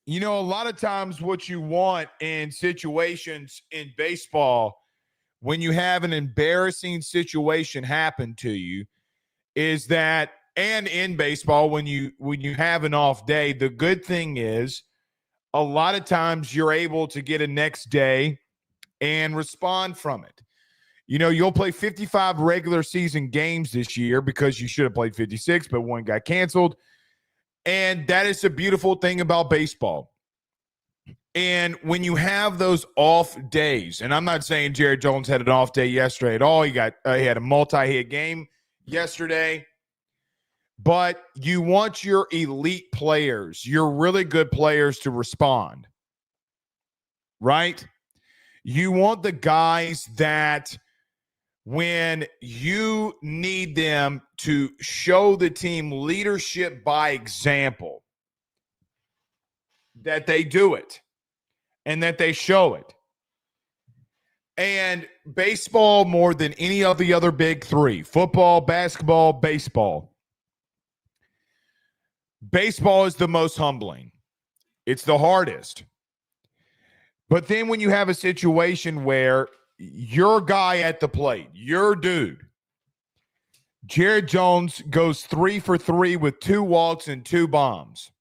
You know, a lot of times what you want in situations in baseball, when you have an embarrassing situation happen to you, is that, and in baseball, when you have an off day, the good thing is a lot of times you're able to get a next day and respond from it. You know, you'll play 55 regular season games this year because you should have played 56, but one got canceled. And that is the beautiful thing about baseball. And when you have those off days, and I'm not saying Jared Jones had an off day yesterday at all. He had a multi-hit game yesterday. But you want your elite players, your really good players to respond, right? You want the guys that when you need them to show the team leadership by example, that they do it and that they show it. And baseball, more than any of the other big three, football, basketball, baseball, baseball is the most humbling. It's the hardest. But then when you have a situation where your guy at the plate, your dude, Jared Jones goes 3 for 3 with 2 walks and 2 bombs.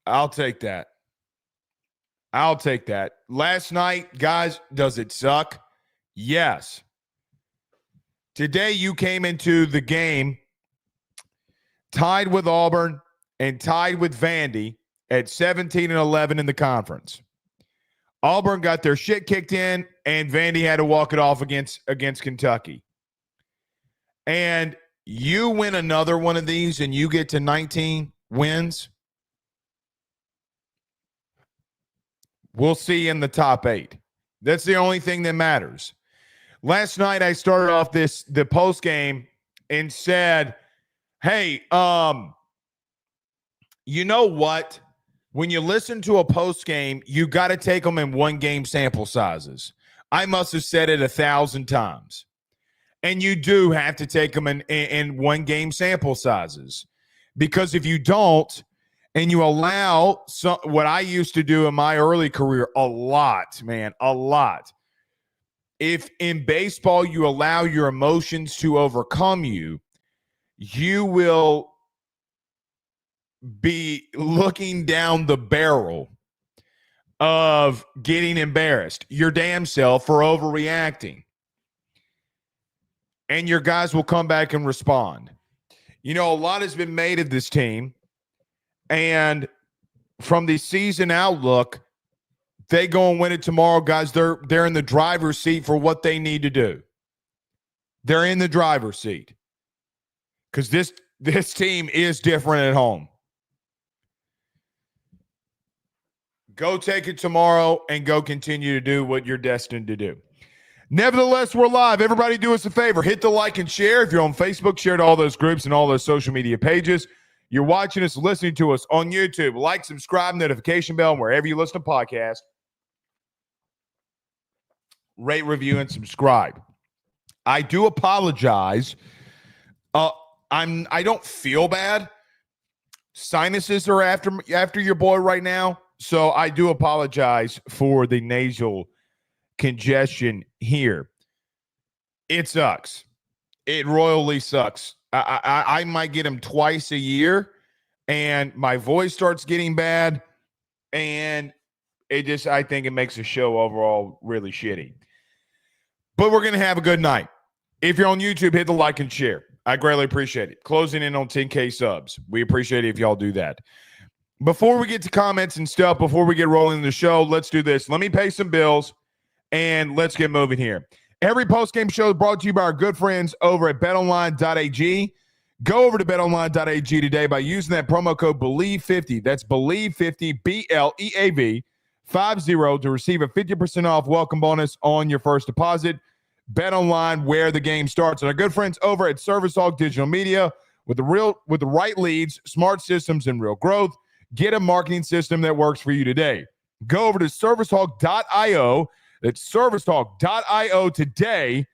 I'll take that. I'll take that. Last night, guys, does it suck? Yes. Today you came into the game tied with Auburn and tied with Vandy at 17-11 in the conference. Auburn got their shit kicked in, and Vandy had to walk it off against Kentucky. And you win another one of these and you get to 19 wins, we'll see you in the top 8. That's the only thing that matters. Last night I started off the post game and said, hey, you know what? When you listen to a post game, you got to take them in 1 game sample sizes. I must have said it 1,000 times. And you do have to take them in 1 game sample sizes. Because if you don't, and you allow what I used to do in my early career a lot, man, a lot. If in baseball you allow your emotions to overcome you, you will be looking down the barrel of getting embarrassed, your damn self, for overreacting. And your guys will come back and respond. You know, a lot has been made of this team. And from the season outlook, they go and win it tomorrow, guys. They're in the driver's seat for what they need to do. They're in the driver's seat. Because this team is different at home. Go take it tomorrow and go continue to do what you're destined to do. Nevertheless, we're live. Everybody do us a favor. Hit the like and share. If you're on Facebook, share to all those groups and all those social media pages. You're watching us, listening to us on YouTube. Like, subscribe, notification bell, wherever you listen to podcasts. Rate, review, and subscribe. I do apologize. I don't feel bad. Sinuses are after your boy right now. So I do apologize for the nasal congestion here. It sucks. It royally sucks. I might get them twice a year, and my voice starts getting bad, and I think it makes the show overall really shitty. But we're going to have a good night. If you're on YouTube, hit the like and share. I greatly appreciate it. Closing in on 10K subs. We appreciate it if y'all do that. Before we get to comments and stuff, before we get rolling the show, let's do this. Let me pay some bills, and let's get moving here. Every postgame show is brought to you by our good friends over at betonline.ag. Go over to betonline.ag today by using that promo code BELIEVE50. That's BELIEVE50, BLEAV 50 to receive a 50% off welcome bonus on your first deposit. BetOnline, where the game starts. And our good friends over at Service Hawk Digital Media with the right leads, smart systems, and real growth. Get a marketing system that works for you today. Go over to servicehawk.io. That's servicehawk.io today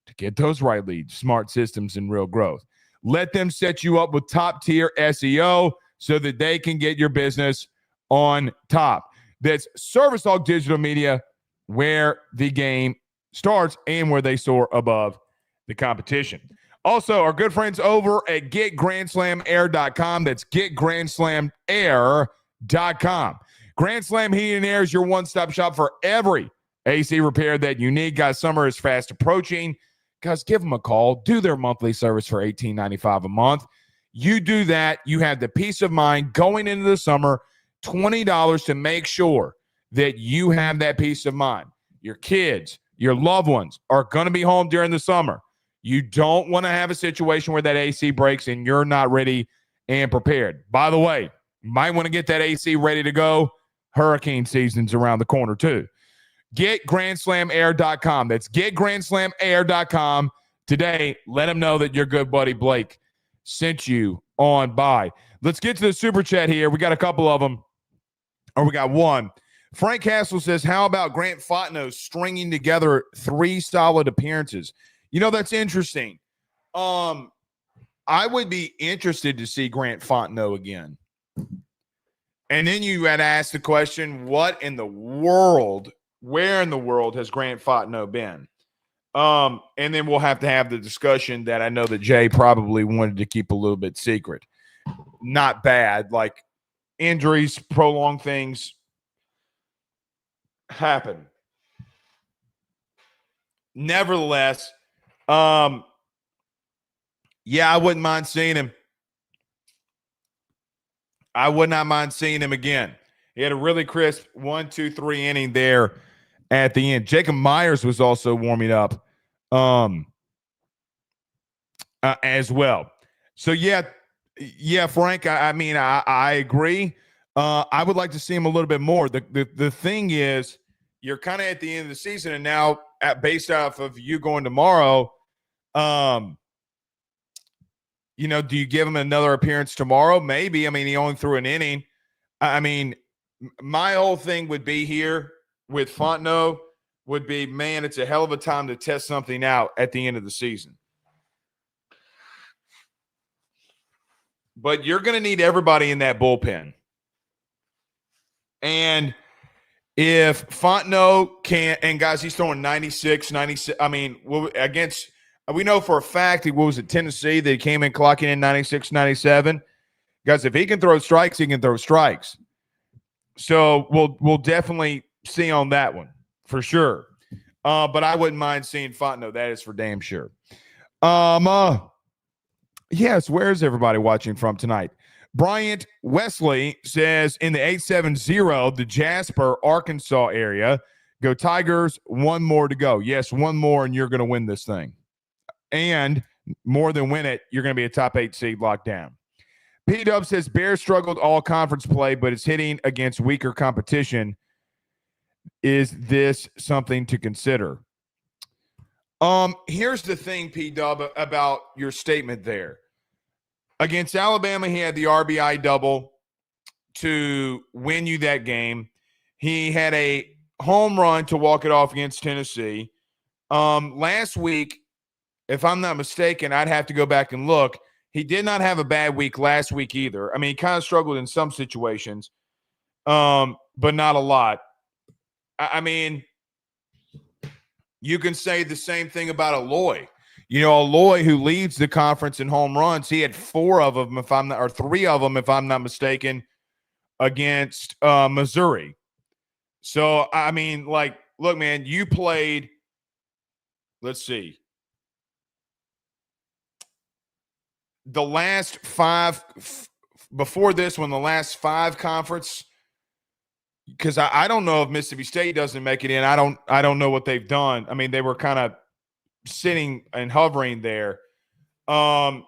to get those right leads, smart systems, and real growth. Let them set you up with top-tier SEO. so that they can get your business on top. That's Service Dog Digital Media, where the game starts and where they soar above the competition. Also, our good friends over at GetGrandSlamAir.com. That's GetGrandSlamAir.com. Grand Slam Heating and Air is your one-stop shop for every AC repair that you need. Guys, summer is fast approaching. Guys, give them a call. Do their monthly service for $18.95 a month. You do that, you have the peace of mind going into the summer, $20 to make sure that you have that peace of mind. Your kids, your loved ones are going to be home during the summer. You don't want to have a situation where that AC breaks and you're not ready and prepared. By the way, you might want to get that AC ready to go. Hurricane season's around the corner too. GetGrandSlamAir.com. That's GetGrandSlamAir.com. Today, let them know that your good buddy Blake sent you on by. Let's get to the super chat here. We got a couple of them. Or we got one. Frank Castle says, how about Grant Fontenot stringing together 3 solid appearances? You know, that's interesting. I would be interested to see Grant Fontenot again. And then you had asked the question, where in the world has Grant Fontenot been? And then we'll have to have the discussion that I know that Jay probably wanted to keep a little bit secret. Not bad. Like, injuries, prolonged things happen. Nevertheless, yeah, I wouldn't mind seeing him. I would not mind seeing him again. He had a really crisp 1, 2, 3 inning there at the end. Jacob Myers was also warming up as well. So, yeah, Frank, I agree. I would like to see him a little bit more. The thing is, you're kind of at the end of the season, and now based off of you going tomorrow, do you give him another appearance tomorrow? Maybe. I mean, he only threw an inning. I mean, my whole thing would be here with Fontenot would be, man, it's a hell of a time to test something out at the end of the season. But you're going to need everybody in that bullpen. And if Fontenot can't, and guys, he's throwing 96. I mean, we know for a fact he was at Tennessee that he came in clocking in 96, 97. Guys, if he can throw strikes, he can throw strikes. So we'll definitely see on that one for sure. But I wouldn't mind seeing Fontenot. That is for damn sure. Yes, where's everybody watching from tonight? Bryant Wesley says in the 870, the Jasper, Arkansas area. Go Tigers, 1 more to go. Yes, 1 more, and you're going to win this thing. And more than win it, you're going to be a top 8 seed locked down. P-Dub says Bears struggled all conference play, but it's hitting against weaker competition. Is this something to consider? Here's the thing, P-Dub, about your statement there. Against Alabama, he had the RBI double to win you that game. He had a home run to walk it off against Tennessee. Last week, if I'm not mistaken, I'd have to go back and look. He did not have a bad week last week either. I mean, he kind of struggled in some situations, but not a lot. I mean, you can say the same thing about Aloy. You know, Aloy, who leads the conference in home runs, he had 3 of them, if I'm not mistaken, against Missouri. So, I mean, like, look, man, you played, let's see, the last 5, before this one, the last 5 conference, because I don't know if Mississippi State doesn't make it in. I don't know what they've done. I mean, they were kind of sitting and hovering there. I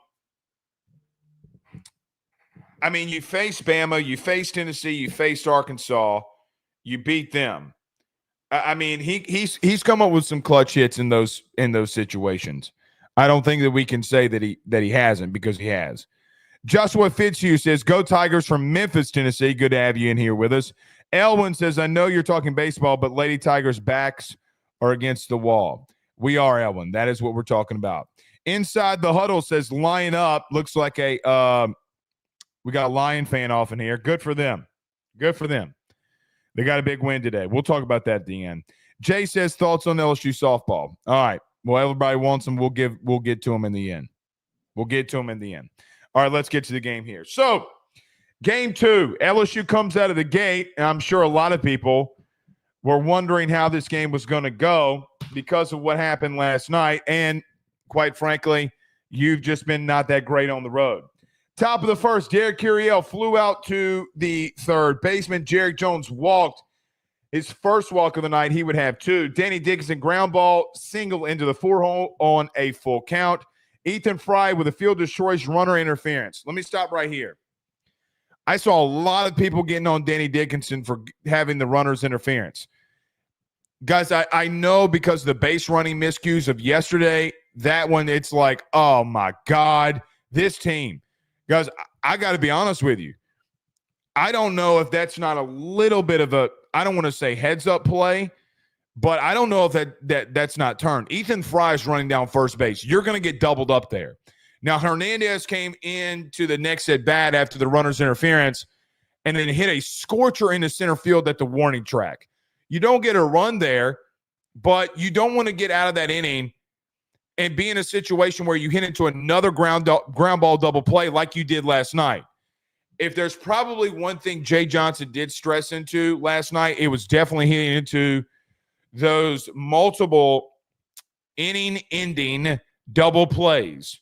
mean, you faced Bama, you faced Tennessee, you faced Arkansas, you beat them. I mean, he's come up with some clutch hits in those situations. I don't think that we can say that he hasn't, because he has. Joshua Fitzhugh says, go Tigers from Memphis, Tennessee. Good to have you in here with us. Elwin says, I know you're talking baseball, but Lady Tigers' backs are against the wall. We are, Elwin. That is what we're talking about. Inside the Huddle says, line up. Looks like a We got a Lion fan off in here. Good for them. Good for them. They got a big win today. We'll talk about that at the end. Jay says thoughts on LSU softball. All right. Well, everybody wants them. We'll get to them in the end. We'll get to them in the end. All right, let's get to the game here. So, game 2, LSU comes out of the gate, and I'm sure a lot of people were wondering how this game was going to go because of what happened last night. And quite frankly, you've just been not that great on the road. Top of the first, Derek Curiel flew out to the third baseman. Jarek Jones walked his first walk of the night. He would have 2. Danny Dickinson ground ball single into the 4-hole on a full count. Ethan Fry with a fielder's choice runner interference. Let me stop right here. I saw a lot of people getting on Danny Dickinson for having the runner's interference. Guys, I know because of the base running miscues of yesterday, that one, it's like, oh my God, this team. Guys, I got to be honest with you. I don't know if that's not a little bit of a, I don't want to say heads up play, but I don't know if that's not turned. Ethan Fry is running down first base. You're going to get doubled up there. Now, Hernandez came into the next at bat after the runner's interference and then hit a scorcher into center field at the warning track. You don't get a run there, but you don't want to get out of that inning and be in a situation where you hit into another ground ball double play like you did last night. If there's probably one thing Jay Johnson did stress into last night, it was definitely hitting into those multiple inning-ending double plays.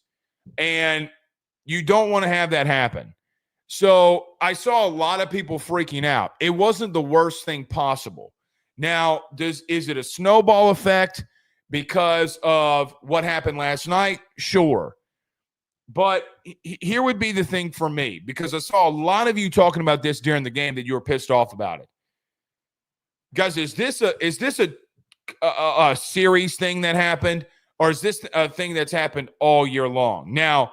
And you don't want to have that happen. So I saw a lot of people freaking out. It wasn't the worst thing possible. Now, is it a snowball effect because of what happened last night? Sure. But here would be the thing for me, because I saw a lot of you talking about this during the game that you were pissed off about it. Guys, is this a series thing that happened, or is this a thing that's happened all year long? Now,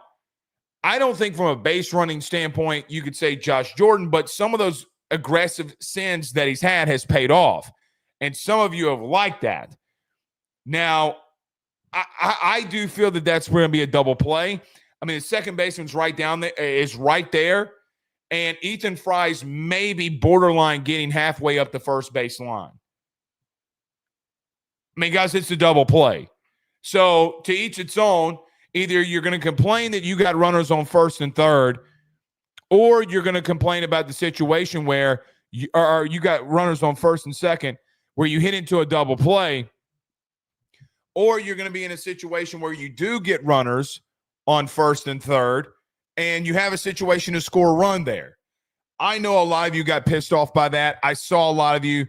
I don't think from a base running standpoint you could say Josh Jordan, but some of those aggressive sins that he's had has paid off, and some of you have liked that. Now, I do feel that that's going to be a double play. I mean, the second baseman's right down there, is right there, and Ethan Fry's maybe borderline getting halfway up the first base line. I mean, guys, it's a double play. So to each its own, either you're going to complain that you got runners on first and third, or you're going to complain about the situation where you got runners on first and second where you hit into a double play, or you're going to be in a situation where you do get runners on first and third, and you have a situation to score a run there. I know a lot of you got pissed off by that. I saw a lot of you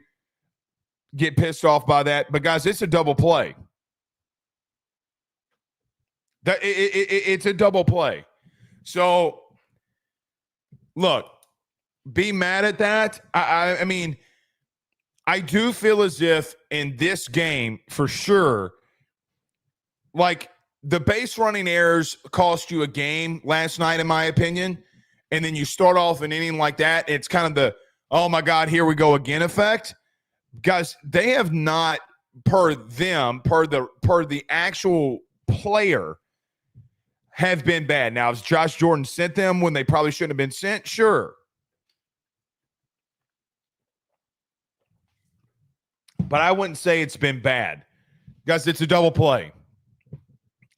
get pissed off by that. But, guys, it's a double play. It's a double play. So, look, be mad at that. I mean, I do feel as if in this game, for sure, like, the base running errors cost you a game last night, in my opinion. And then you start off an inning like that. It's kind of the, oh, my God, here we go again effect. Guys, they have not, per the actual player, have been bad. Now, has Josh Jordan sent them when they probably shouldn't have been sent? Sure. But I wouldn't say it's been bad. Guys, it's a double play.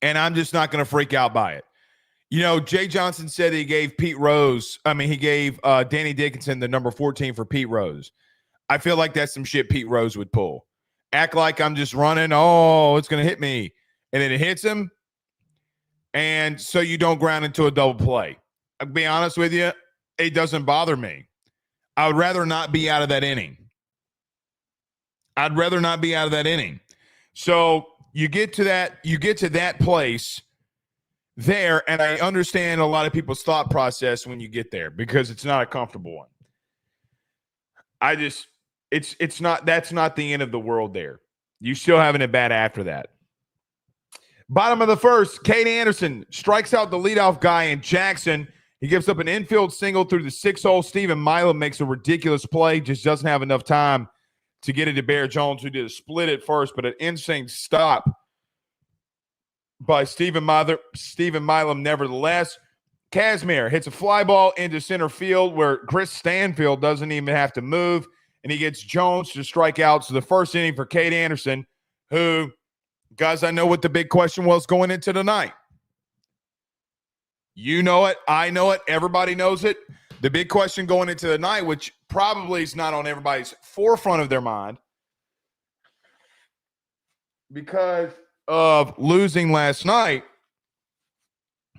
And I'm just not going to freak out by it. You know, Jay Johnson said he gave Danny Dickinson the number 14 for Pete Rose. I feel like that's some shit Pete Rose would pull. Act like I'm just running. Oh, it's going to hit me. And then it hits him. And so you don't ground into a double play. I'll be honest with you, it doesn't bother me. I would rather not be out of that inning. So you get to that place there, and I understand a lot of people's thought process when you get there because it's not a comfortable one. That's not the end of the world there. You still having it bad after that. Bottom of the first, Cade Anderson strikes out the leadoff guy in Jackson. He gives up an infield single through the 6-hole. Stephen Milam makes a ridiculous play, just doesn't have enough time to get it to Bear Jones, who did a split at first, but an insane stop by Stephen Milam nevertheless. Kazmir hits a fly ball into center field where Chris Stanfield doesn't even have to move, and he gets Jones to strike out. So the first inning for Cade Anderson, who, guys, I know what the big question was going into the night. You know it. I know it. Everybody knows it. The big question going into the night, which probably is not on everybody's forefront of their mind because of losing last night,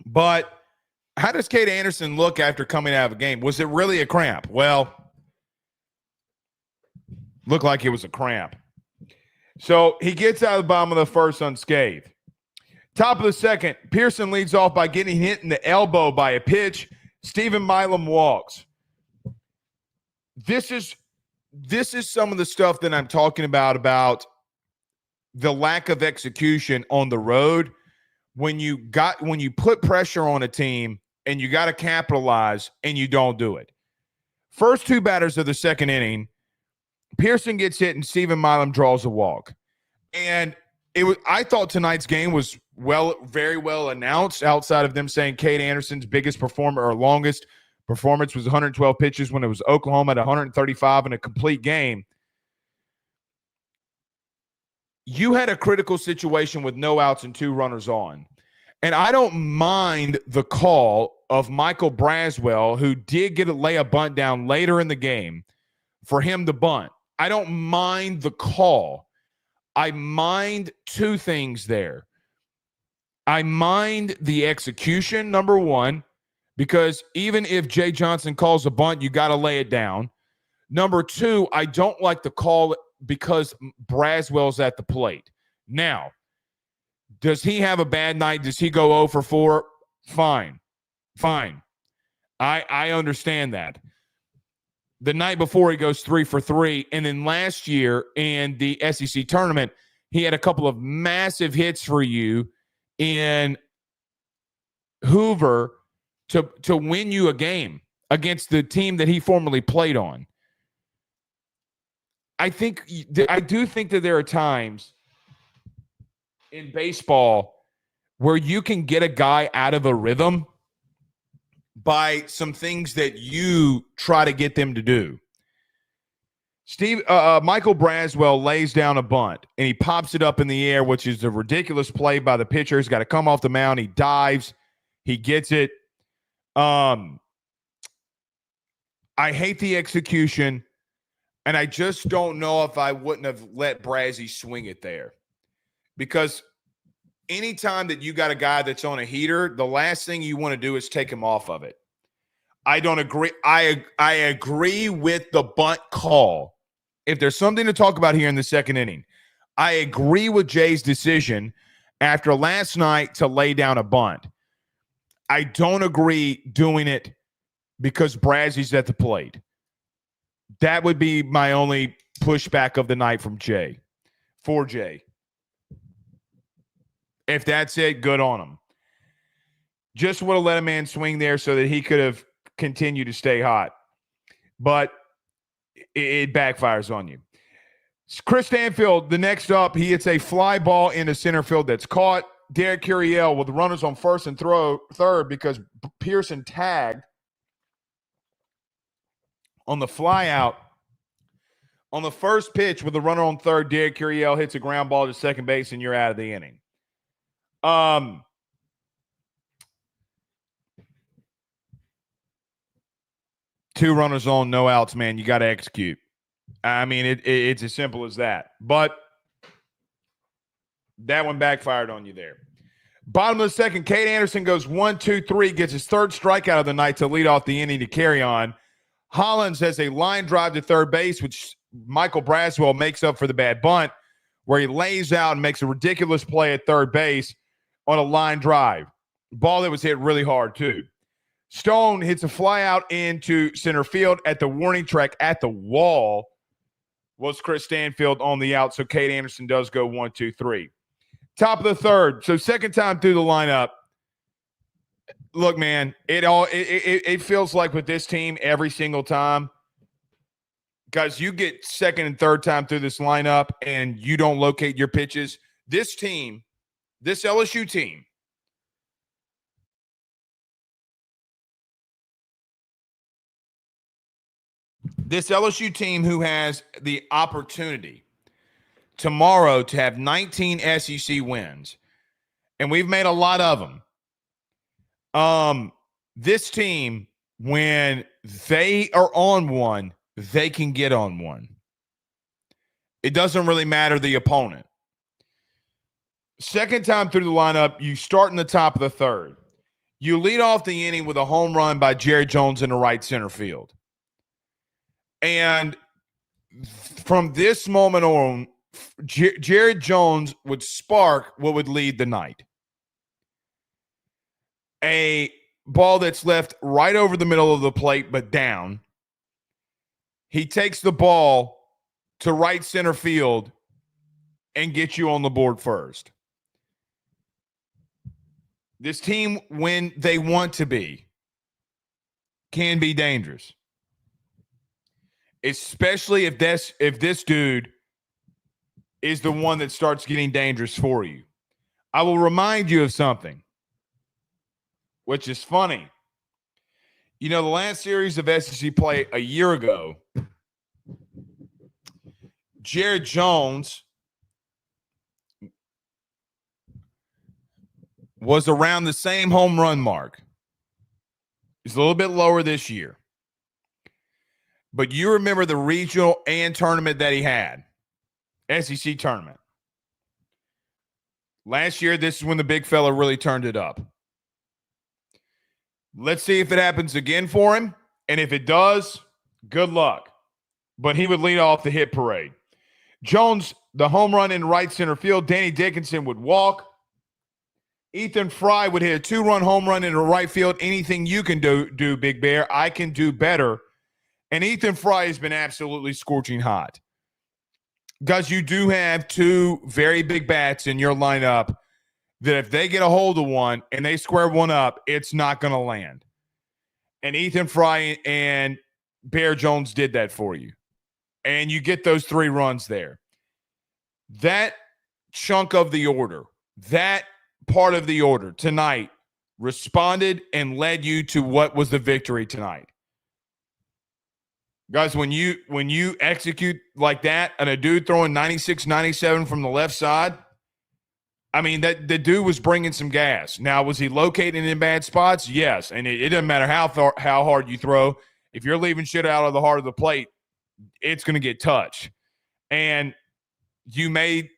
but how does Cade Anderson look after coming out of a game? Was it really a cramp? Well, looked like it was a cramp. So he gets out of the bottom of the first unscathed. Top of the second, Pearson leads off by getting hit in the elbow by a pitch. Stephen Milam walks. This is some of the stuff that I'm talking about the lack of execution on the road. When you put pressure on a team and you got to capitalize and you don't do it. First two batters of the second inning, Pearson gets hit and Stephen Milam draws a walk. And I thought tonight's game was very well announced outside of them saying Cade Anderson's biggest performer or longest performance was 112 pitches when it was Oklahoma at 135 in a complete game. You had a critical situation with no outs and 2 runners on. And I don't mind the call of Michael Braswell, who did lay a bunt down later in the game, for him to bunt. I don't mind the call. I mind 2 things there. I mind the execution, number 1, because even if Jay Johnson calls a bunt, you got to lay it down. Number 2, I don't like the call because Braswell's at the plate. Now, does he have a bad night? Does he go 0 for 4? Fine. I understand that. The night before, he goes 3 for 3. And then last year in the SEC tournament, he had a couple of massive hits for you in Hoover to win you a game against the team that he formerly played on. I do think that there are times in baseball where you can get a guy out of a rhythm by some things that you try to get them to do. Michael Braswell lays down a bunt, and he pops it up in the air, which is a ridiculous play by the pitcher. He's got to come off the mound. He dives. He gets it. I hate the execution, and I just don't know if I wouldn't have let Brazzy swing it there. Because anytime that you got a guy that's on a heater, the last thing you want to do is take him off of it. I don't agree. I agree with the bunt call. If there's something to talk about here in the second inning, I agree with Jay's decision after last night to lay down a bunt. I don't agree doing it because Brazzy's at the plate. That would be my only pushback of the night from Jay. For Jay. If that's it, good on him. Just would have let a man swing there so that he could have continued to stay hot. But it backfires on you. Chris Stanfield, the next up, he hits a fly ball into center field that's caught. Derek Curiel with the runners on first and third because Pearson tagged on the fly out. On the first pitch with the runner on third, Derek Curiel hits a ground ball to second base, and you're out of the inning. 2 runners on, no outs, man. You got to execute. I mean, it's as simple as that. But that one backfired on you there. Bottom of the second, Cade Anderson goes 1-2-3, gets his 3rd strikeout of the night to lead off the inning to carry on. Hollins has a line drive to third base, which Michael Braswell makes up for the bad bunt, where he lays out and makes a ridiculous play at third base on a line drive. Ball that was hit really hard, too. Stone hits a fly out into center field at the warning track at the wall. Was Chris Stanfield on the out, so Cade Anderson does go 1-2-3. Top of the third, so second time through the lineup. Look, man, it feels like with this team every single time, guys, you get second and third time through this lineup and you don't locate your pitches. This team, this LSU team, This LSU team who has the opportunity tomorrow to have 19 SEC wins, and we've made a lot of them. This team, when they are on one, they can get on one. It doesn't really matter the opponent. Second time through the lineup, you start in the top of the third. You lead off the inning with a home run by Jared Jones in the right center field. And from this moment on, Jared Jones would spark what would lead the night. A ball that's left right over the middle of the plate, but down. He takes the ball to right center field and gets you on the board first. This team, when they want to be, can be dangerous. Especially if this dude is the one that starts getting dangerous for you. I will remind you of something, which is funny. You know, the last series of SEC play a year ago, Jared Jones was around the same home run mark. He's a little bit lower this year. But you remember the regional and tournament that he had, SEC tournament. Last year, this is when the big fella really turned it up. Let's see if it happens again for him. And if it does, good luck. But he would lead off the hit parade. Jones, the home run in right center field. Danny Dickinson would walk. Ethan Fry would hit a 2-run home run into right field. Anything you can do, Big Bear, I can do better. And Ethan Fry has been absolutely scorching hot. Guys, you do have two very big bats in your lineup that if they get a hold of one and they square one up, it's not going to land. And Ethan Fry and Bear Jones did that for you. And you get those 3 runs there. That chunk of the order, that part of the order tonight responded and led you to what was the victory tonight. Guys, when you execute like that and a dude throwing 96, 97 from the left side, I mean, that the dude was bringing some gas. Now, was he located in bad spots? Yes, and it doesn't matter how hard you throw. If you're leaving shit out of the heart of the plate, it's going to get touched. And you made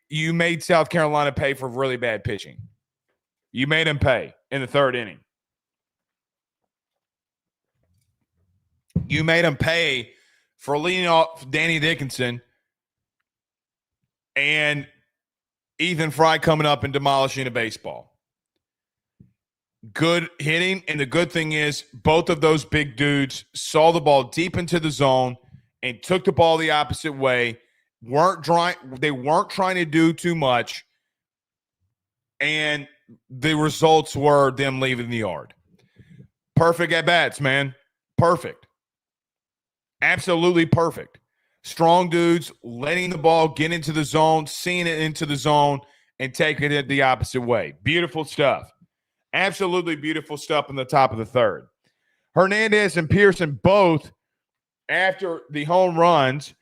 South Carolina pay for really bad pitching. You made them pay in the third inning. You made them pay for leading off Danny Dickinson and Ethan Fry coming up and demolishing a baseball. Good hitting, and the good thing is both of those big dudes saw the ball deep into the zone and took the ball the opposite way. They weren't trying to do too much, and the results were them leaving the yard. Perfect at-bats, man. Perfect. Absolutely perfect. Strong dudes letting the ball get into the zone, seeing it into the zone, and taking it the opposite way. Beautiful stuff. Absolutely beautiful stuff in the top of the third. Hernandez and Pearson both, after the home runs,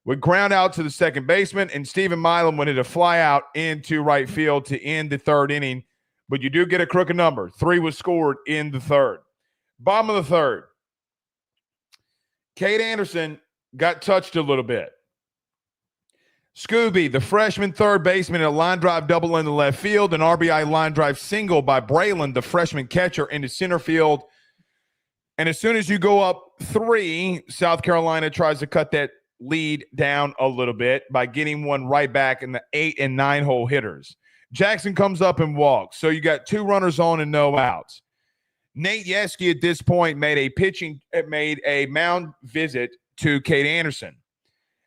would ground out to the second baseman, and Stephen Milam would hit a fly out into right field to end the third inning. But you do get a crooked number. 3 was scored in the third. Bottom of the third. Cade Anderson got touched a little bit. Scooby, the freshman third baseman, a line drive double in the left field, an RBI line drive single by Braylon, the freshman catcher, into center field. And as soon as you go up 3, South Carolina tries to cut that lead down a little bit by getting one right back in the 8 and 9 hole hitters. Jackson comes up and walks. So you got 2 runners on and no outs. Nate Yeske at this point made a mound visit to Cade Anderson.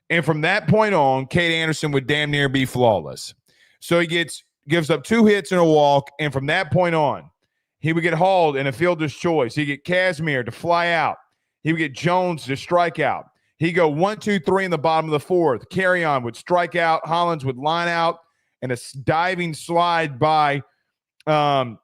And from that point on, Cade Anderson would damn near be flawless. So he gives up 2 hits and a walk, and from that point on, he would get hauled in a fielder's choice. He'd get Casimir to fly out. He would get Jones to strike out. He'd go 1, 2, 3 in the bottom of the fourth. Carry-on would strike out. Hollins would line out, and a diving slide by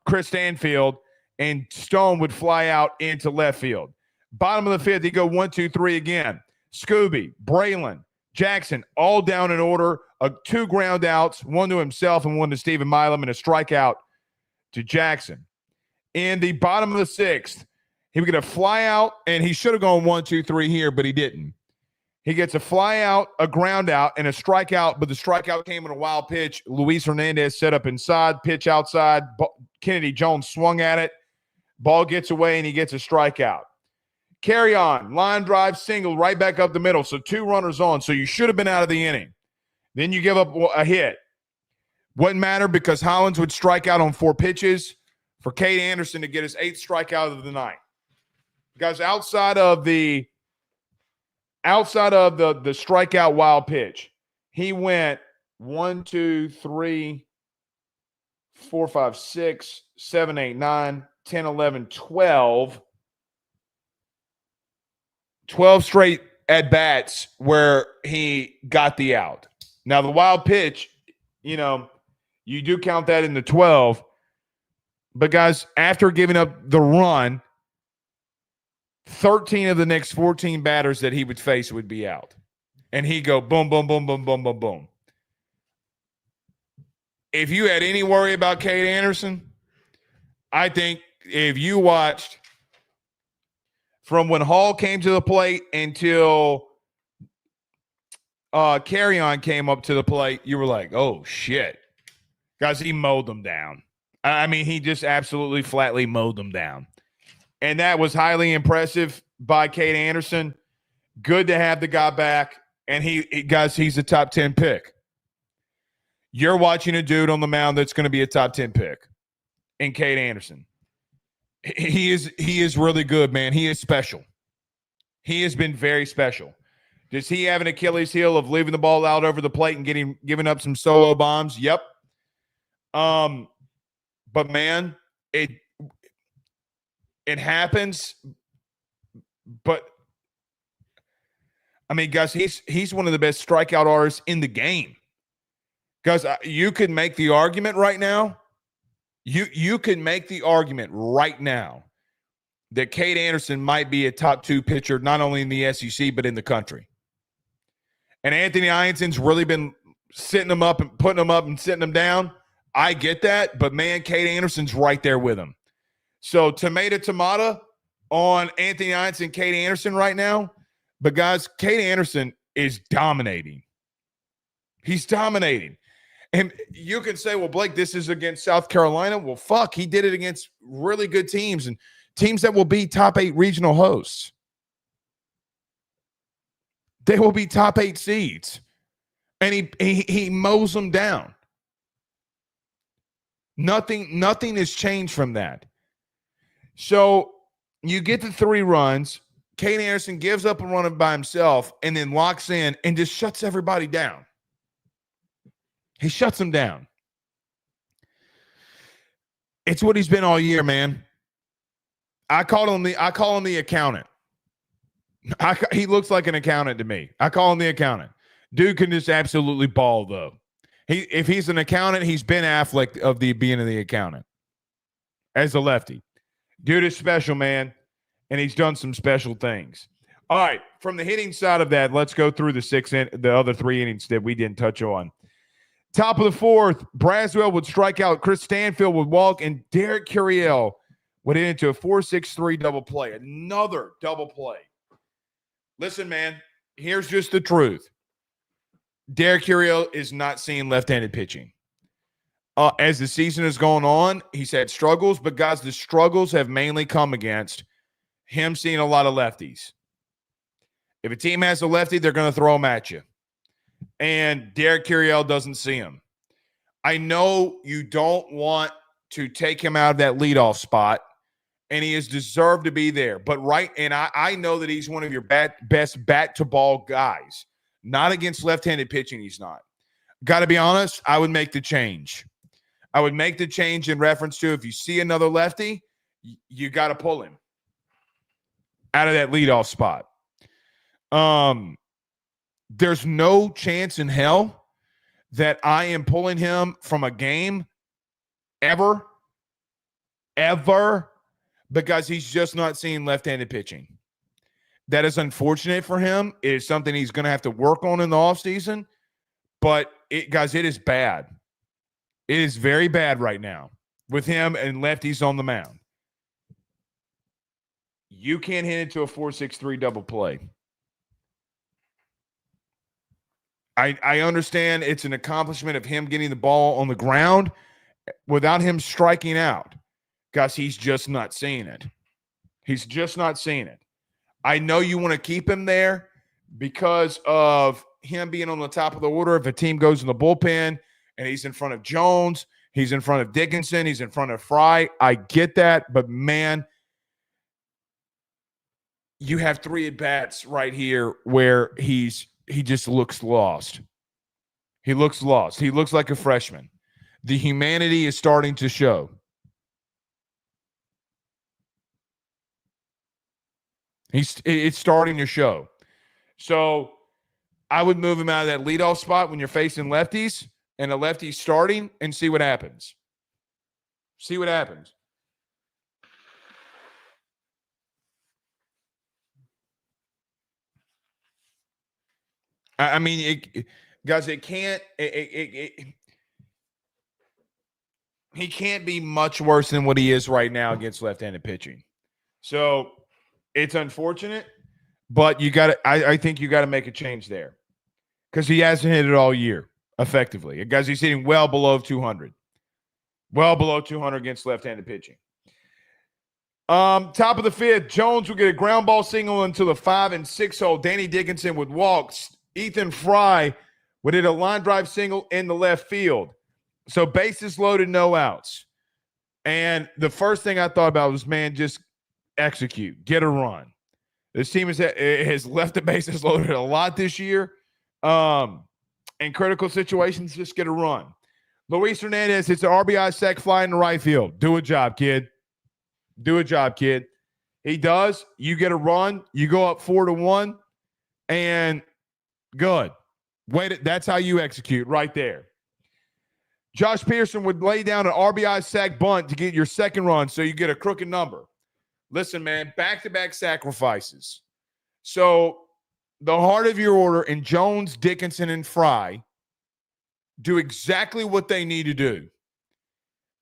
Chris Stanfield, and Stone would fly out into left field. Bottom of the fifth, he'd go 1, 2, 3 again. Scooby, Braylon, Jackson, all down in order. 2 ground outs, one to himself and one to Stephen Milam, and a strikeout to Jackson. In the bottom of the 6th, he would get a fly out, and he should have gone 1, 2, 3 here, but he didn't. He gets a fly out, a ground out, and a strikeout, but the strikeout came on a wild pitch. Luis Hernandez set up inside, pitch outside. Kennedy Jones swung at it. Ball gets away, and he gets a strikeout. Carry on, line drive, single, right back up the middle. So 2 runners on. So you should have been out of the inning. Then you give up a hit. Wouldn't matter because Hollins would strike out on 4 pitches for Cade Anderson to get his 8th strikeout of the night. Guys, outside of the strikeout wild pitch, he went 1, 2, 3, 4, 5, 6, 7, 8, 9, 10, 11, 12. 12 straight at-bats where he got the out. Now, the wild pitch, you do count that in the 12. But, guys, after giving up the run, 13 of the next 14 batters that he would face would be out. And he'd go boom, boom, boom, boom, boom, boom, boom. If you had any worry about Cade Anderson, I think if you watched from when Hall came to the plate until Carry-On came up to the plate, you were like, oh, shit. Guys, he mowed them down. I mean, he just absolutely flatly mowed them down. And that was highly impressive by Cade Anderson. Good to have the guy back. And he's a top 10 pick. You're watching a dude on the mound that's going to be a top 10 pick in Cade Anderson. He is really good, man. He is special. He has been very special. Does he have an Achilles heel of leaving the ball out over the plate and giving up some solo bombs? Yep. But man, it happens. But I mean, guys, he's one of the best strikeout artists in the game. Guys, you could make the argument right now. You can make the argument right now that Cade Anderson might be a top 2 pitcher, not only in the SEC, but in the country. And Anthony Ionson's really been sitting him up and putting him up and sitting him down. I get that, but man, Cade Anderson's right there with him. So tomato on Anthony Ionson, Cade Anderson right now. But guys, Cade Anderson is dominating. He's dominating. And you can say, well, Blake, this is against South Carolina. Well, fuck, he did it against really good teams and teams that will be top 8 regional hosts. They will be top 8 seeds. And he mows them down. Nothing has changed from that. So you get the 3 runs. Cade Anderson gives up a run by himself and then locks in and just shuts everybody down. He shuts them down. It's what he's been all year, man. I call him the accountant. He looks like an accountant to me. I call him the accountant. Dude can just absolutely ball, though. If he's an accountant, he's Ben Affleck of being the accountant as a lefty. Dude is special, man, and he's done some special things. All right, from the hitting side of that, let's go through the other 3 innings that we didn't touch on. Top of the 4th, Braswell would strike out. Chris Stanfield would walk, and Derek Curiel would hit into a 4-6-3 double play. Another double play. Listen, man, here's just the truth. Derek Curiel is not seeing left-handed pitching. As the season has gone on, he's had struggles, but guys, the struggles have mainly come against him seeing a lot of lefties. If a team has a lefty, they're going to throw them at you. And Derek Curiel doesn't see him. I know you don't want to take him out of that leadoff spot, and he has deserved to be there. But I know that he's one of your best bat-to-ball guys. Not against left-handed pitching, he's not. Got to be honest, I would make the change. I would make the change in reference to if you see another lefty, you got to pull him out of that leadoff spot. There's no chance in hell that I am pulling him from a game ever, because he's just not seeing left-handed pitching. That is unfortunate for him. It is something he's going to have to work on in the offseason. But, guys, it is bad. It is very bad right now with him and lefties on the mound. You can't hit into a 4-6-3 double play. I understand it's an accomplishment of him getting the ball on the ground without him striking out. Guys, he's just not seeing it. He's just not seeing it. I know you want to keep him there because of him being on the top of the order. If a team goes in the bullpen and he's in front of Jones, he's in front of Dickinson, he's in front of Fry. I get that, but man, you have 3 at-bats right here where he just looks lost. He looks lost. He looks like a freshman. The humanity is starting to show. It's starting to show. So I would move him out of that leadoff spot when you're facing lefties and a lefty starting and see what happens. See what happens. I mean, guys, it can't. He can't be much worse than what he is right now against left-handed pitching. So it's unfortunate, but you got to. I think you got to make a change there because he hasn't hit it all year effectively. Guys, he's hitting well below 200, well below 200 against left-handed pitching. Top of the 5th, Jones will get a ground ball single into the 5 and 6 hole. Danny Dickinson would walk. Ethan Fry would hit a line drive single in the left field. So bases loaded, no outs. And the first thing I thought about was, man, just execute, get a run. This team has left the bases loaded a lot this year. In critical situations, just get a run. Luis Hernandez hits an RBI sac fly in the right field. Do a job, kid. Do a job, kid. He does. You get a run. You go up 4-1, and good. Wait, that's how you execute right there. Josh Pearson would lay down an RBI sac bunt to get your second run, so you get a crooked number. Listen, man, back-to-back sacrifices. So the heart of your order in Jones, Dickinson, and Fry do exactly what they need to do.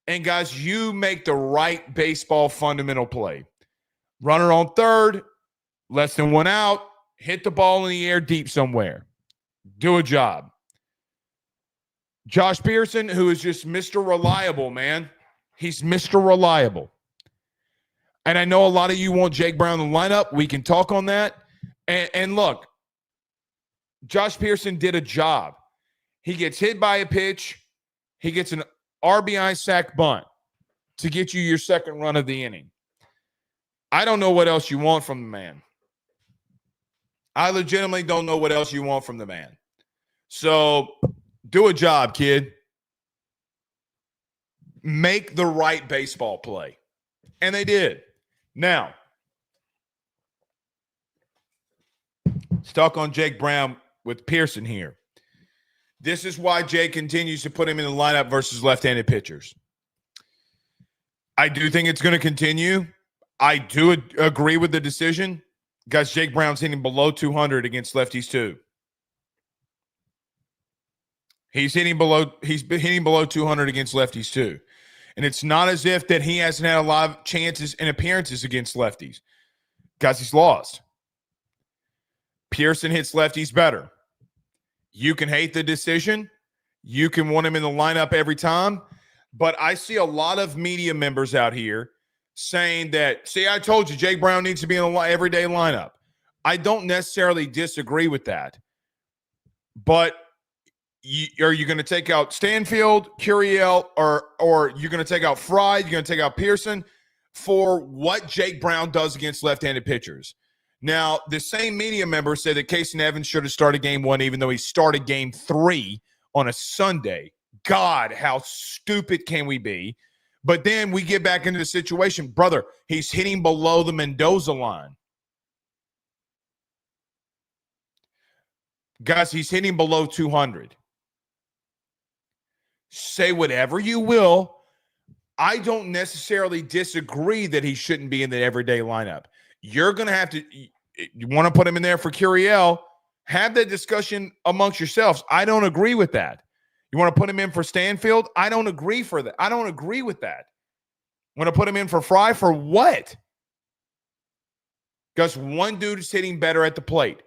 And, guys, you make the right baseball fundamental play. Runner on third, less than 1 out, hit the ball in the air deep somewhere. Do a job. Josh Pearson, who is just Mr. Reliable, man. He's Mr. Reliable. And I know a lot of you want Jake Brown in the lineup. We can talk on that. And look, Josh Pearson did a job. He gets hit by a pitch. He gets an RBI sac bunt to get you your second run of the inning. I don't know what else you want from the man. I legitimately don't know what else you want from the man. So do a job, kid. Make the right baseball play. And they did. Now, stuck on Jake Brown with Pearson here. This is why Jake continues to put him in the lineup versus left-handed pitchers. I do think it's going to continue. I do agree with the decision. Guys, Jake Brown's hitting below 200 against lefties too. He's hitting below 200 against lefties too. And it's not as if that he hasn't had a lot of chances and appearances against lefties. Guys, he's lost. Pearson hits lefties better. You can hate the decision. You can want him in the lineup every time. But I see a lot of media members out here saying that, see, I told you Jake Brown needs to be in the everyday lineup. I don't necessarily disagree with that. But are you going to take out Stanfield, Curiel, or you're going to take out Fry, you're going to take out Pearson for what Jake Brown does against left-handed pitchers? Now, the same media members say that Casey Evans should have started game 1 even though he started game 3 on a Sunday. God, how stupid can we be? But then we get back into the situation. Brother, he's hitting below the Mendoza line. Guys, he's hitting below 200. Say whatever you will. I don't necessarily disagree that he shouldn't be in the everyday lineup. You're going to have to You want to put him in there for Curiel, have that discussion amongst yourselves. I don't agree with that. You want to put him in for Stanfield? I don't agree for that. I don't agree with that. Want to put him in for Fry for what? Because one dude is hitting better at the plate.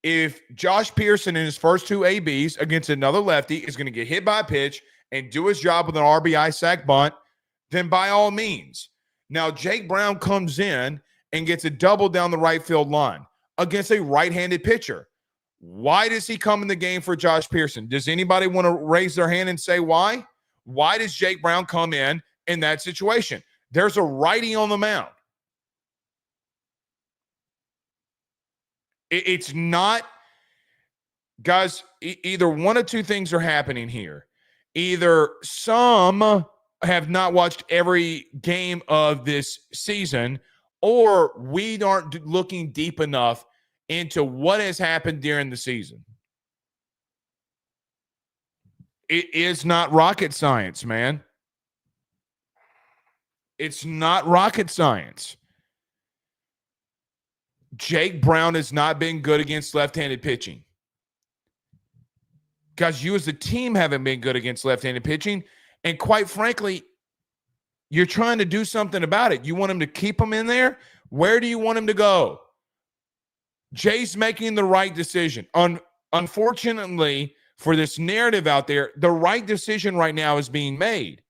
If Josh Pearson in his first two ABs against another lefty is going to get hit by a pitch and do his job with an RBI sac bunt, then by all means. Now, Jake Brown comes in and gets a double down the right field line against a right-handed pitcher. Why does he come in the game for Josh Pearson? Does anybody want to raise their hand and say why? Why does Jake Brown come in that situation? There's a righty on the mound. It's not, guys, either one of two things are happening here. Either some have not watched every game of this season, or we aren't looking deep enough into what has happened during the season. It is not rocket science, man. It's not rocket science. Jake Brown has not been good against left-handed pitching. Guys, you as a team haven't been good against left-handed pitching. And quite frankly, you're trying to do something about it. You want him to keep him in there? Where do you want him to go? Jay's making the right decision. Unfortunately, for this narrative out there, the right decision right now is being made.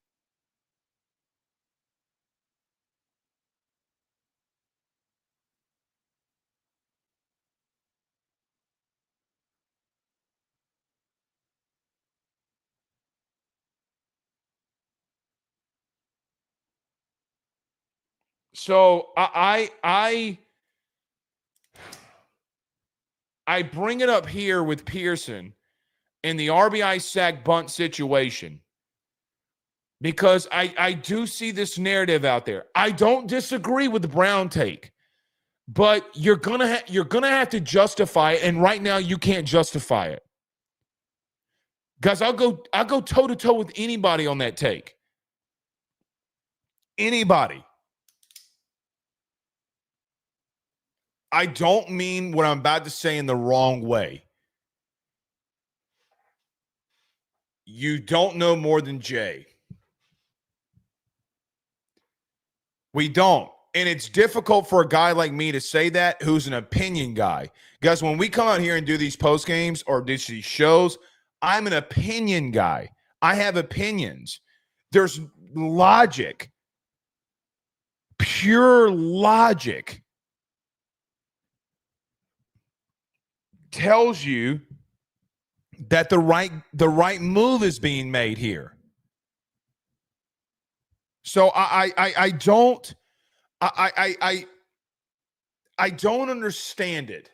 So I bring it up here with Pearson in the RBI sac bunt situation because I do see this narrative out there. I don't disagree with the Brown take, but you're gonna have to justify it, and right now you can't justify it. Guys, I'll go toe to toe with anybody on that take. Anybody. I don't mean what I'm about to say in the wrong way. You don't know more than Jay. We don't. And it's difficult for a guy like me to say that who's an opinion guy. Guys, when we come out here and do these post games or these shows, I'm an opinion guy. I have opinions. There's logic. Pure logic tells you that the right move is being made here. So I don't understand it.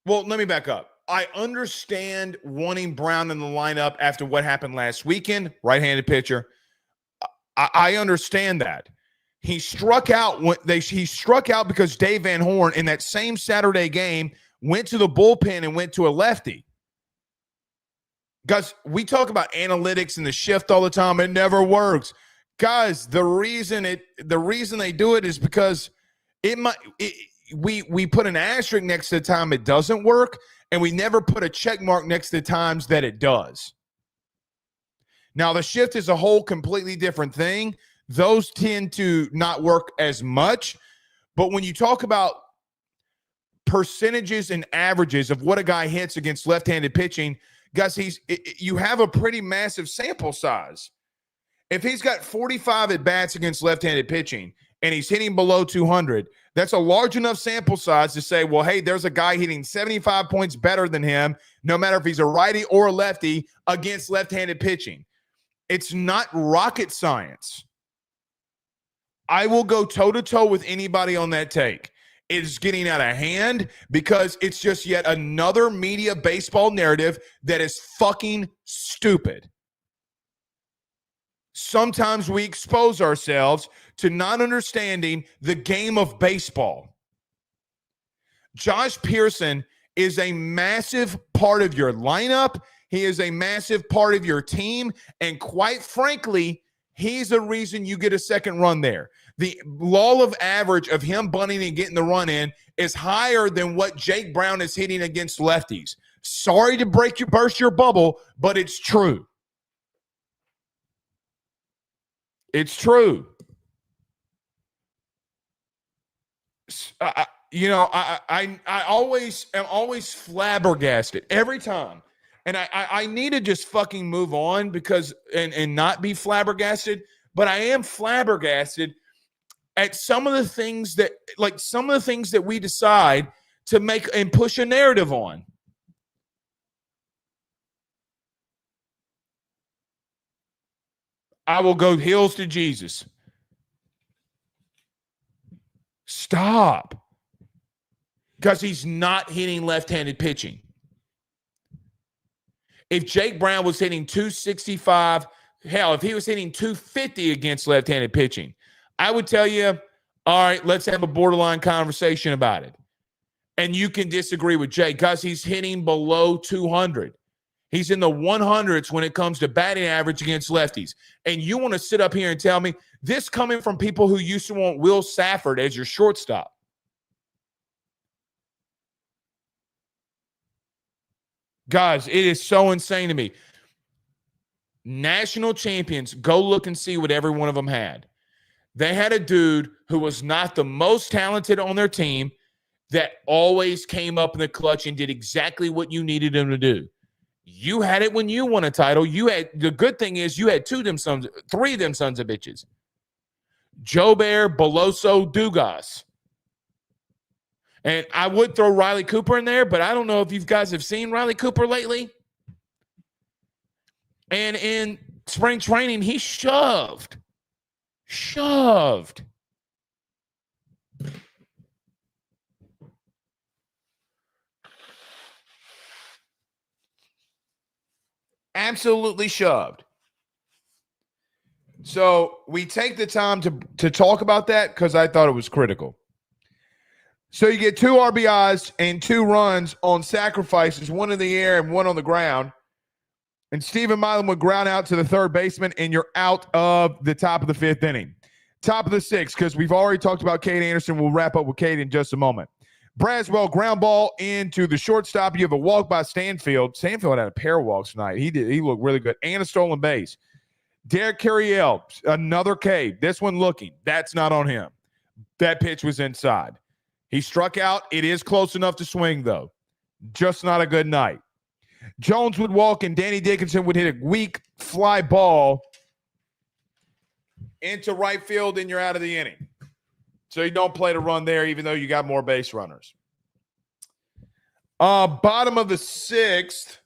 Well, let me back up. I understand wanting Brown in the lineup after what happened last weekend, right-handed pitcher. I understand that. He struck out because Dave Van Horn in that same Saturday game went to the bullpen and went to a lefty. Guys, we talk about analytics and the shift all the time. It never works. Guys, the reason they do it is because we put an asterisk next to the time it doesn't work, and we never put a check mark next to the times that it does. Now, the shift is a whole completely different thing. Those tend to not work as much. But when you talk about percentages and averages of what a guy hits against left-handed pitching, guys, you have a pretty massive sample size. If he's got 45 at-bats against left-handed pitching and he's hitting below 200, that's a large enough sample size to say, well, hey, there's a guy hitting 75 points better than him, no matter if he's a righty or a lefty, against left-handed pitching. It's not rocket science. I will go toe-to-toe with anybody on that take. It's getting out of hand because it's just yet another media baseball narrative that is fucking stupid. Sometimes we expose ourselves to not understanding the game of baseball. Josh Pearson is a massive part of your lineup. He is a massive part of your team. And quite frankly, he's the reason you get a second run there. The law of average of him bunting and getting the run in is higher than what Jake Brown is hitting against lefties. Sorry to burst your bubble, but it's true. It's true. I am always flabbergasted every time. And I need to just fucking move on because and not be flabbergasted, but I am flabbergasted at some of the things that we decide to make and push a narrative on. I will go heels to Jesus. Stop. Because he's not hitting left-handed pitching. If Jake Brown was hitting 265, hell, if he was hitting 250 against left-handed pitching, I would tell you, all right, let's have a borderline conversation about it. And you can disagree with Jake because he's hitting below 200. He's in the 100s when it comes to batting average against lefties. And you want to sit up here and tell me this coming from people who used to want Will Safford as your shortstop. Guys, it is so insane to me. National champions, go look and see what every one of them had. They had a dude who was not the most talented on their team that always came up in the clutch and did exactly what you needed him to do. You had it when you won a title. The good thing is you had three of them sons of bitches. Jobert, Beloso, Dugas. And I would throw Riley Cooper in there, but I don't know if you guys have seen Riley Cooper lately. And in spring training, he shoved. Absolutely shoved. So we take the time to talk about that because I thought it was critical. So you get 2 RBIs and 2 runs on sacrifices, 1 in the air and 1 on the ground. And Stephen Milam would ground out to the third baseman, and you're out of the top of the 5th inning. Top of the 6th, because we've already talked about Cade Anderson. We'll wrap up with Cade in just a moment. Braswell, ground ball into the shortstop. You have a walk by Stanfield. Stanfield had a pair of walks tonight. He looked really good. And a stolen base. Derek Carriel, another K. This one looking. That's not on him. That pitch was inside. He struck out. It is close enough to swing, though. Just not a good night. Jones would walk, and Danny Dickinson would hit a weak fly ball into right field, and you're out of the inning. So you don't play to run there, even though you got more base runners. Bottom of the 6th.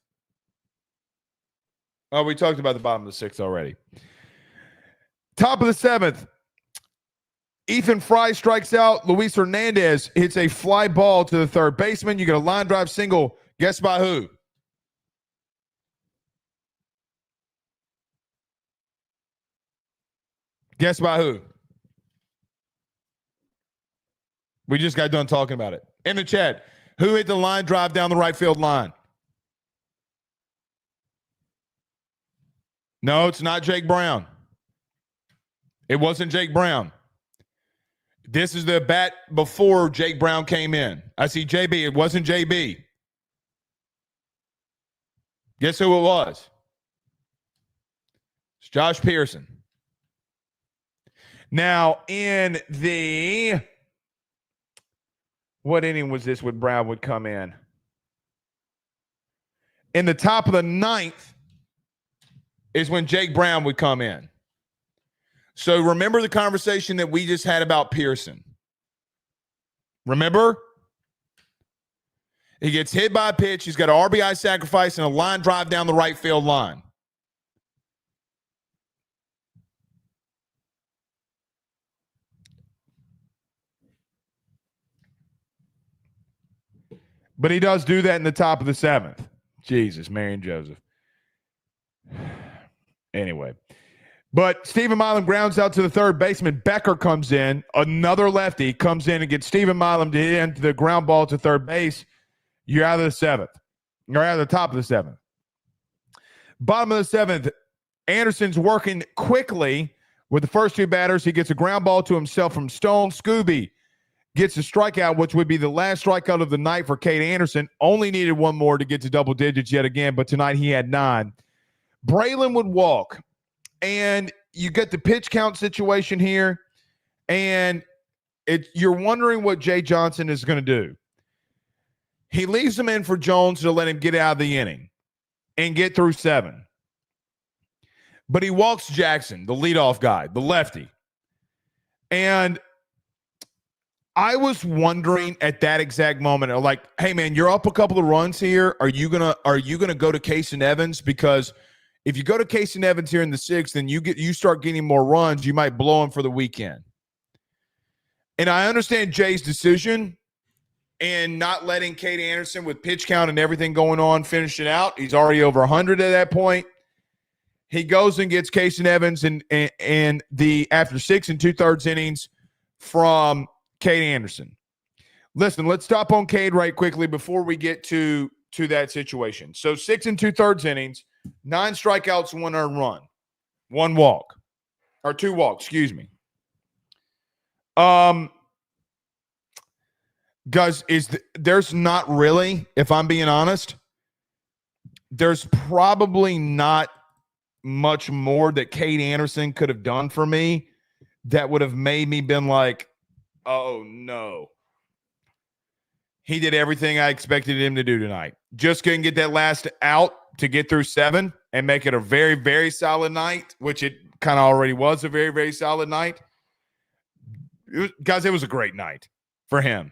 Oh, we talked about the bottom of the 6th already. Top of the 7th. Ethan Fry strikes out. Luis Hernandez hits a fly ball to the third baseman. You get a line drive single. Guess by who? Guess by who? We just got done talking about it. In the chat, who hit the line drive down the right field line? No, it's not Jake Brown. It wasn't Jake Brown. This is the bat before Jake Brown came in. I see JB. It wasn't JB. Guess who it was? It's Josh Pearson. Now, in the... What inning was this when Brown would come in? In the top of the 9th is when Jake Brown would come in. So remember the conversation that we just had about Pearson. Remember? He gets hit by a pitch. He's got an RBI sacrifice and a line drive down the right field line. But he does do that in the top of the 7th. Jesus, Mary and Joseph. Anyway. But Stephen Milam grounds out to the third baseman. Becker comes in. Another lefty comes in and gets Stephen Milam to hit into the ground ball to third base. You're out of the 7th. You're out of the top of the 7th. Bottom of the 7th, Anderson's working quickly with the first 2 batters. He gets a ground ball to himself from Stone. Scooby gets a strikeout, which would be the last strikeout of the night for Cade Anderson. Only needed one more to get to double digits yet again, but tonight he had 9. Braylon would walk, and you get the pitch count situation here, and you're wondering what Jay Johnson is going to do. He leaves him in for Jones to let him get out of the inning and get through 7. But he walks Jackson, the leadoff guy, the lefty. And I was wondering at that exact moment, like, hey man, you're up a couple of runs here. Are you gonna go to Casey Evans? Because if you go to Casey Evans here in the 6th, then you start getting more runs, you might blow him for the weekend. And I understand Jay's decision and not letting Cade Anderson with pitch count and everything going on finish it out. He's already over 100 at that point. He goes and gets Casey Evans and the after 6 2/3 innings from Cade Anderson. Listen, let's stop on Cade right quickly before we get to that situation. So 6 2/3 innings, 9 strikeouts, 1 earned run, 1 walk, or 2 walks, excuse me. Guys, there's not really, if I'm being honest, there's probably not much more that Cade Anderson could have done for me that would have made me been like, oh no. He did everything I expected him to do tonight. Just couldn't get that last out to get through 7 and make it a very, very solid night, which it kind of already was a very, very solid night. Guys, it was a great night for him.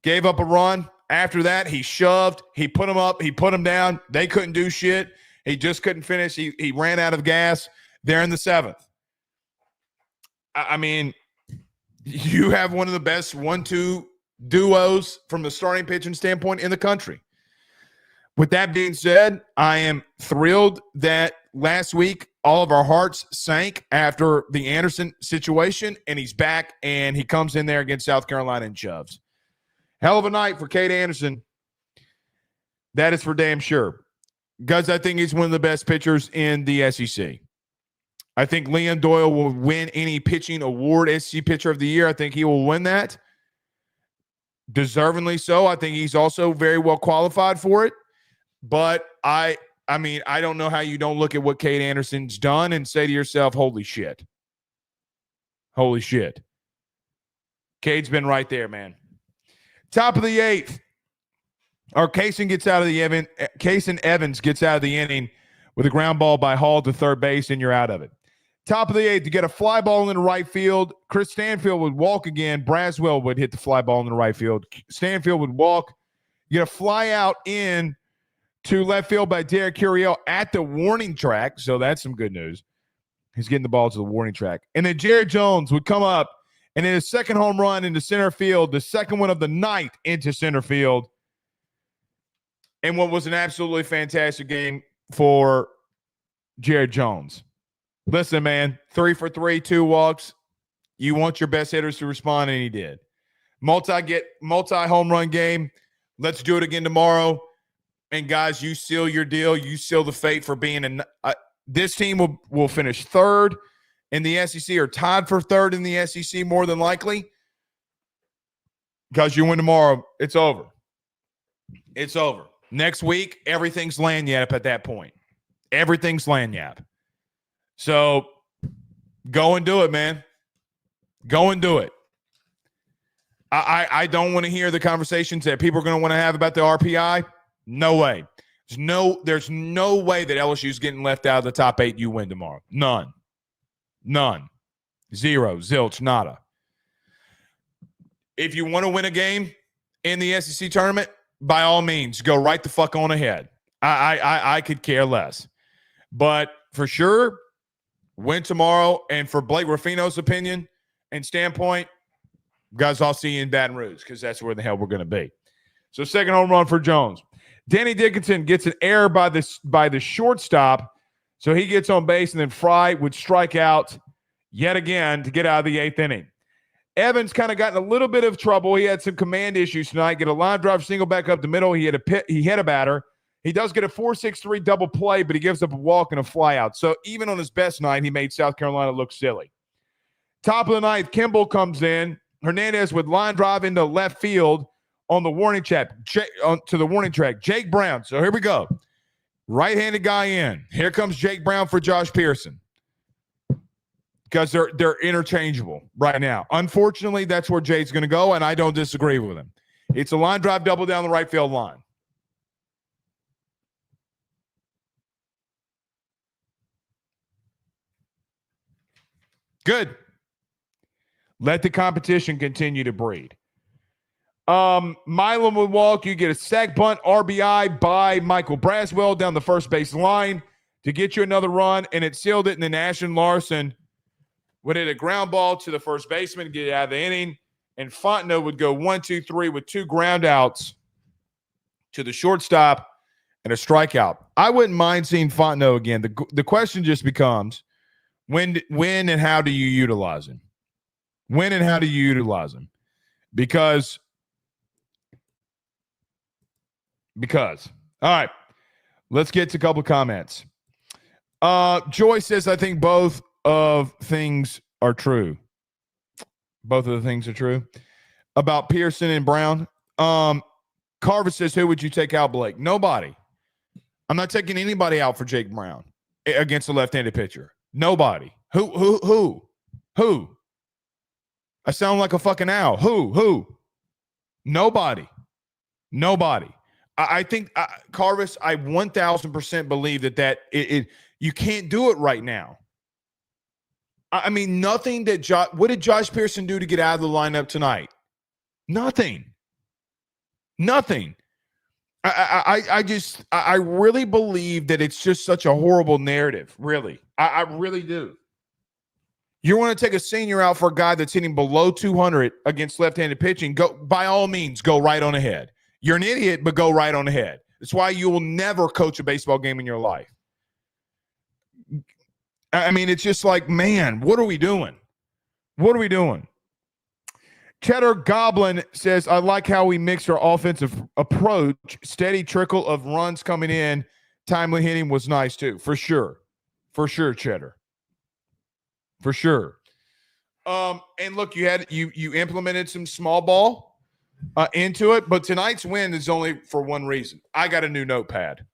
Gave up a run. After that, he shoved. He put him up. He put him down. They couldn't do shit. He just couldn't finish. He ran out of gas there in the 7th. I mean, you have one of the best 1-2 duos from the starting pitching standpoint in the country. With that being said, I am thrilled that last week all of our hearts sank after the Anderson situation, and he's back, and he comes in there against South Carolina and shoves. Hell of a night for Cade Anderson. That is for damn sure. Guys, I think he's one of the best pitchers in the SEC. I think Leon Doyle will win any pitching award, SEC Pitcher of the Year. I think he will win that. Deservingly so. I think he's also very well qualified for it. But I mean, I don't know how you don't look at what Cade Anderson's done and say to yourself, holy shit. Holy shit. Cade's been right there, man. Top of the 8th. Or Kaysen Evans gets out of the inning with a ground ball by Hall to third base, and you're out of it. Top of the 8th, you get a fly ball in the right field. Chris Stanfield would walk again. Braswell would hit the fly ball in the right field. Stanfield would walk. You get a fly out in to left field by Derek Curiel at the warning track, so that's some good news. He's getting the ball to the warning track. And then Jared Jones would come up and in his second home run into center field, the second one of the night into center field. And what was an absolutely fantastic game for Jared Jones. Listen, man, 3 for 3, 2 walks. You want your best hitters to respond, and he did. Multi-home run game. Let's do it again tomorrow. And, guys, you seal your deal. You seal the fate for being this team will finish 3rd in the SEC or tied for 3rd in the SEC more than likely. Because you win tomorrow, it's over. It's over. Next week, everything's lanyap at that point. Everything's lanyap. So go and do it, man. Go and do it. I don't want to hear the conversations that people are going to want to have about the RPI. No way. There's no way that LSU's getting left out of the top 8. You win tomorrow. None. 0. Zilch. Nada. If you want to win a game in the SEC tournament, by all means, go right the fuck on ahead. I could care less. But for sure, win tomorrow. And for Blake Ruffino's opinion and standpoint, guys, I'll see you in Baton Rouge because that's where the hell we're going to be. So second home run for Jones. Danny Dickinson gets an error by the shortstop, so he gets on base, and then Fry would strike out yet again to get out of the 8th inning. Evans kind of got in a little bit of trouble. He had some command issues tonight. Get a line drive single back up the middle. He hit a batter. He does get a 4-6-3 double play, but he gives up a walk and a fly out. So even on his best night, he made South Carolina look silly. Top of the 9th, Kimball comes in, Hernandez with line drive into left field on the warning track. To the warning track. Jake Brown. So here we go. Right-handed guy in. Here comes Jake Brown for Josh Pearson. Because they're interchangeable right now. Unfortunately, that's where Jake's going to go, and I don't disagree with him. It's a line drive double down the right field line. Good. Let the competition continue to breed. Milam would walk. You get a sac bunt RBI by Michael Braswell down the first base line to get you another run, and it sealed it. And then Ashton Larson would hit a ground ball to the first baseman to get it out of the inning. And Fontenot would go 1-2-3 with 2 ground outs to the shortstop and a strikeout. I wouldn't mind seeing Fontenot again. The question just becomes, when and how do you utilize him? When and how do you utilize him? Because. All right, let's get to a couple of comments. Joy says, I think both of things are true. Both of the things are true. About Pearson and Brown. Carver says, who would you take out, Blake? Nobody. I'm not taking anybody out for Jake Brown against a left-handed pitcher. Nobody. Who? I sound like a fucking owl. Who? Nobody. I think, Carvis, I 1,000% believe that you can't do it right now. I mean, nothing that what did Josh Pearson do to get out of the lineup tonight? Nothing. I really believe that it's just such a horrible narrative. Really. I really do. You want to take a senior out for a guy that's hitting below 200 against left-handed pitching, go, by all means, go right on ahead. You're an idiot, but go right on ahead. That's why you will never coach a baseball game in your life. I mean, it's just like, man, what are we doing? Cheddar Goblin says, I like how we mix our offensive approach. Steady trickle of runs coming in. Timely hitting was nice, too. For sure, Cheddar. For sure. And look, you implemented some small ball into it, but tonight's win is only for one reason. I got a new notepad.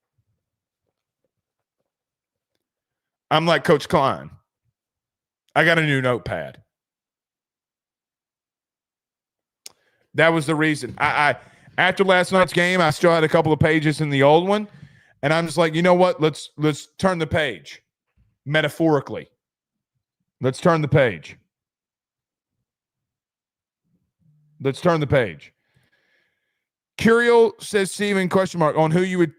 I'm like Coach Klein. I got a new notepad. That was the reason. I after last night's game, I still had a couple of pages in the old one, and I'm just like, you know what? Let's turn the page. Metaphorically. Let's turn the page. Curiel says, Steven, question mark, on who you would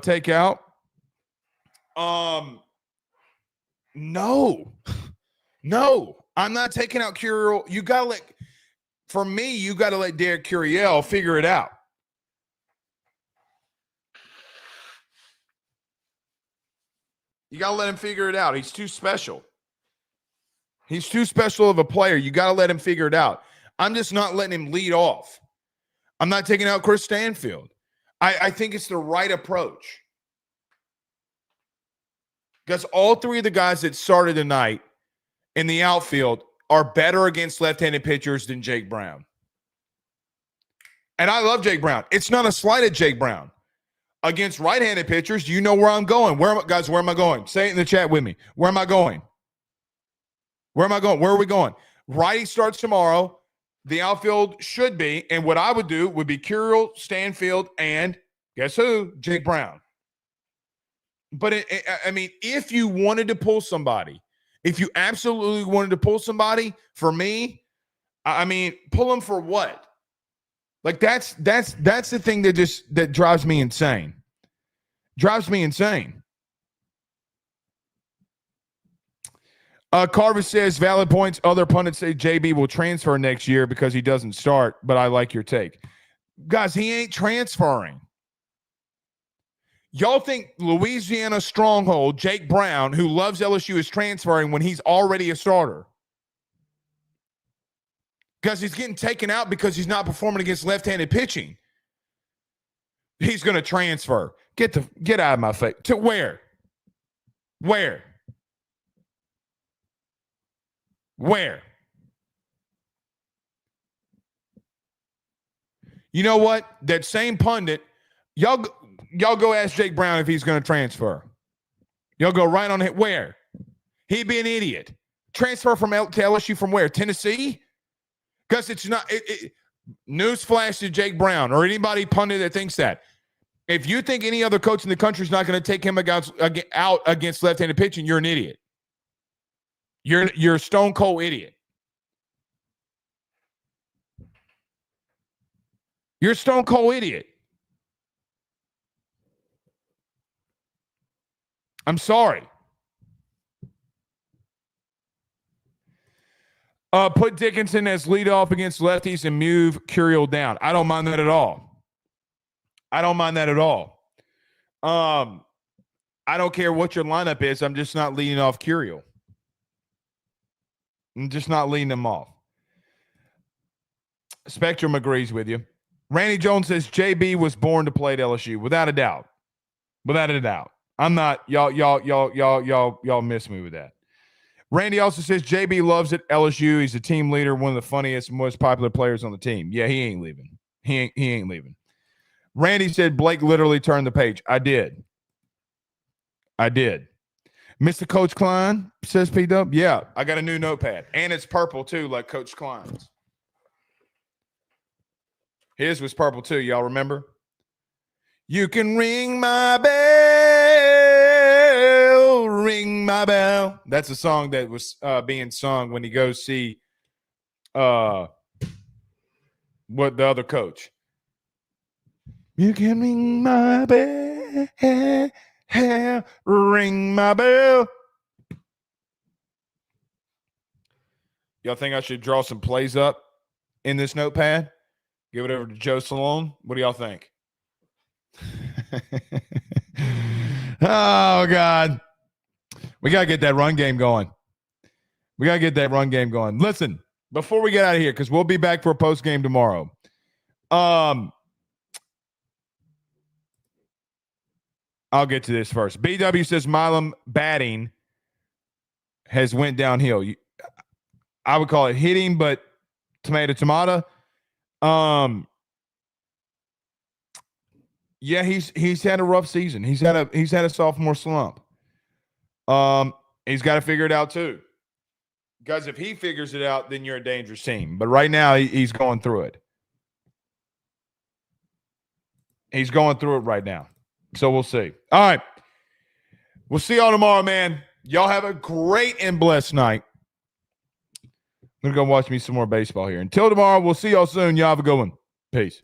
take out. No, I'm not taking out Curiel. You got to let Derek Curiel figure it out. You got to let him figure it out. He's too special. He's too special of a player. You got to let him figure it out. I'm just not letting him lead off. I'm not taking out Chris Stanfield. I think it's the right approach. Because all 3 of the guys that started tonight in the outfield are better against left-handed pitchers than Jake Brown. And I love Jake Brown. It's not a slight at Jake Brown. Against right-handed pitchers, you know where I'm going. Where am I going? Say it in the chat with me. Where am I going? Where are we going? Righty starts tomorrow. The outfield should be, and what I would do would be Curiel, Stanfield, and guess who? Jake Brown. But, I mean, if you wanted to pull somebody, if you absolutely wanted to pull somebody, for me, I mean, pull them for what? Like, that's the thing that drives me insane. Carver says, valid points. Other pundits say JB will transfer next year because he doesn't start, but I like your take. Guys, he ain't transferring. Y'all think Louisiana stronghold, Jake Brown, who loves LSU, is transferring when he's already a starter? Because he's getting taken out because he's not performing against left-handed pitching. He's going to transfer. Get out of my face. To where? Where? You know what? That same pundit, y'all go ask Jake Brown if he's going to transfer. Y'all go right on it. Where? He'd be an idiot. Transfer to LSU from where? Tennessee? Because it's not. Newsflash to Jake Brown or anybody pundit that thinks that. If you think any other coach in the country is not going to take him out against left-handed pitching, you're an idiot. You're a stone cold idiot. You're a stone cold idiot. I'm sorry. Put Dickinson as leadoff against lefties and move Curiel down. I don't mind that at all. I don't care what your lineup is. I'm just not leading off Curiel. I'm just not leading them off. Spectrum agrees with you. Randy Jones says JB was born to play at LSU, without a doubt. Without a doubt. I'm not. Y'all miss me with that. Randy also says JB loves it. LSU. He's a team leader, one of the funniest, most popular players on the team. Yeah, he ain't leaving. He ain't leaving. Randy said Blake literally turned the page. I did. Mr. Coach Klein, says P-Dub. Yeah, I got a new notepad. And it's purple, too, like Coach Klein's. His was purple, too. Y'all remember? You can ring my bell, ring my bell. That's a song that was being sung when he goes see what the other coach. You can ring my bell, ring my bell. Y'all think I should draw some plays up in this notepad? Give it over to Joe Salone. What do y'all think? Oh, God. We got to get that run game going. Listen, before we get out of here, because we'll be back for a post game tomorrow. I'll get to this first. BW says Milam batting has went downhill. I would call it hitting, but tomato. Yeah, he's had a rough season. He's had a sophomore slump. He's got to figure it out too. Because if he figures it out, then you're a dangerous team. But right now, he's going through it. He's going through it right now. So we'll see. All right. We'll see y'all tomorrow, man. Y'all have a great and blessed night. I'm going to go watch me some more baseball here. Until tomorrow, we'll see y'all soon. Y'all have a good one. Peace.